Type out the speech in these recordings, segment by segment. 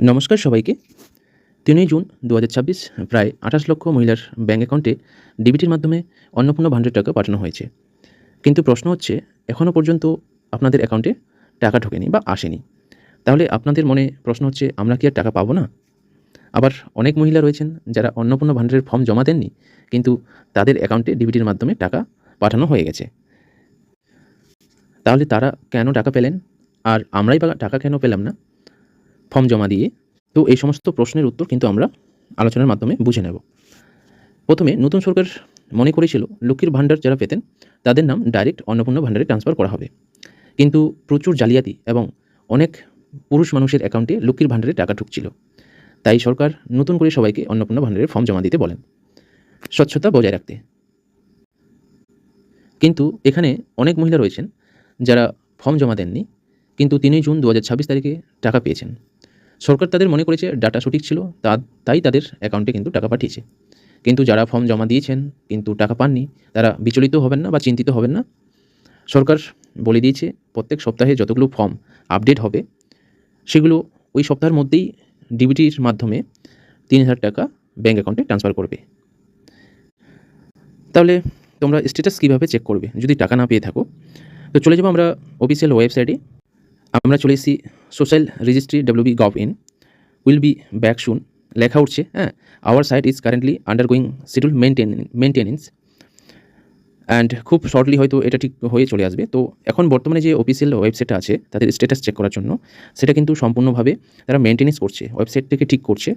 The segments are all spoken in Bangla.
নমস্কার সবাইকে। ৩ই জুন ২০২৬ প্রায় ২৮ লক্ষ মহিলার ব্যাঙ্ক অ্যাকাউন্টে ডিবিটির মাধ্যমে অন্নপূর্ণা ভাণ্ডারের টাকা পাঠানো হয়েছে। কিন্তু প্রশ্ন হচ্ছে, এখনও পর্যন্ত আপনাদের অ্যাকাউন্টে টাকা ঢোকেনি বা আসেনি। তাহলে আপনাদের মনে প্রশ্ন হচ্ছে, আমরা কি আর টাকা পাবো না? আবার অনেক মহিলা রয়েছেন যারা অন্নপূর্ণা ভাণ্ডারের ফর্ম জমা দেননি, কিন্তু তাদের অ্যাকাউন্টে ডিবিটির মাধ্যমে টাকা পাঠানো হয়ে গেছে। তাহলে তারা কেন টাকা পেলেন? আর আমরাই বা টাকা কেন পেলাম না ফর্ম জমা দিয়ে? তো এই সমস্ত প্রশ্নের উত্তর কিন্তু আমরা আলোচনার মাধ্যমে বুঝে নেব। প্রথমে নতুন সরকার মনে করেছিল লক্ষ্মীর ভাণ্ডার যারা পেতেন তাদের নাম ডাইরেক্ট অন্নপূর্ণা ভাণ্ডারে ট্রান্সফার করা হবে। কিন্তু প্রচুর জালিয়াতি এবং অনেক পুরুষ মানুষের অ্যাকাউন্টে লক্ষ্মীর ভাণ্ডারে টাকা ঢুকছিল। তাই সরকার নতুন করে সবাইকে অন্নপূর্ণা ভাণ্ডারের ফর্ম জমা দিতে বলেন, স্বচ্ছতা বজায় রাখতে। কিন্তু এখানে অনেক মহিলা রয়েছেন যারা ফর্ম জমা দেননি, কিন্তু ৩ই জুন ২০২৬ তারিখে টাকা পেয়েছেন। সরকার তাদের মনে করেছে ডাটা সঠিক ছিল, তাই তাদের অ্যাকাউন্টে কিন্তু টাকা পাঠিয়েছে। কিন্তু যারা ফর্ম জমা দিয়েছেন কিন্তু টাকা পাননি, তারা বিচলিত হবেন না বা চিন্তিত হবেন না। সরকার বলে দিয়েছে প্রত্যেক সপ্তাহে যতগুলো ফর্ম আপডেট হবে সেগুলো ওই সপ্তাহের মধ্যেই ডিবিটির মাধ্যমে ৩,০০০ টাকা ব্যাঙ্ক অ্যাকাউন্টে ট্রান্সফার করবে। তাহলে তোমরা স্ট্যাটাস কীভাবে চেক করবে যদি টাকা না পেয়ে থাকো? তো চলে যাবো আমরা অফিসিয়াল ওয়েবসাইটে। আমরা চলে এসেছি social registry wb.gov.in will be back soon লেখা উঠছে। Our site is currently undergoing schedule maintenance and খুব শর্টলি হয়তো এটা ঠিক হয়ে চলে আসবে। তো এখন বর্তমানে যে অফিসিয়াল ওয়েবসাইটটা আছে তাদের স্ট্যাটাস চেক করার জন্য, সেটা কিন্তু সম্পূর্ণভাবে তারা মেনটেনেন্স করছে, ওয়েবসাইট থেকে ঠিক করছে।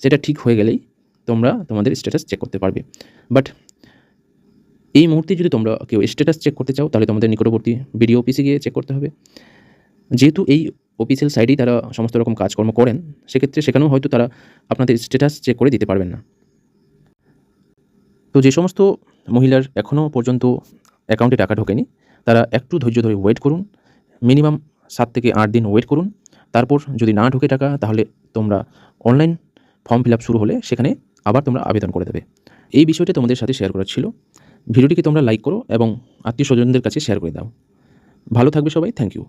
সেটা ঠিক হয়ে গেলেই তোমরা তোমাদের স্ট্যাটাস চেক করতে পারবে। বাট এই মুহূর্তে যদি তোমরা কেউ স্ট্যাটাস চেক করতে চাও তাহলে তোমাদের নিকটবর্তী বিডিও অফিসে গিয়ে চেক করতে হবে। যেহেতু এই অফিসিয়াল সাইটেই তারা সমস্ত রকম কাজকর্ম করেন, সেক্ষেত্রে সেখানেও হয়তো তারা আপনাদের স্ট্যাটাস চেক করে দিতে পারবেন না। তো যে সমস্ত মহিলার এখনও পর্যন্ত অ্যাকাউন্টে টাকা ঢোকেনি, তারা একটু ধৈর্য ধরে ওয়েট করুন। মিনিমাম 7 থেকে 8 দিন ওয়েট করুন। তারপর যদি না ঢোকে টাকা, তাহলে তোমরা অনলাইন ফর্ম ফিল আপ শুরু হলে সেখানে আবার তোমরা আবেদন করে দেবে। এই বিষয়টা তোমাদের সাথে শেয়ার করার ছিল। ভিডিওটিকে তোমরা লাইক করো এবং আত্মীয় স্বজনদের কাছে শেয়ার করে দাও। ভালো থাকবে সবাই। Thank you.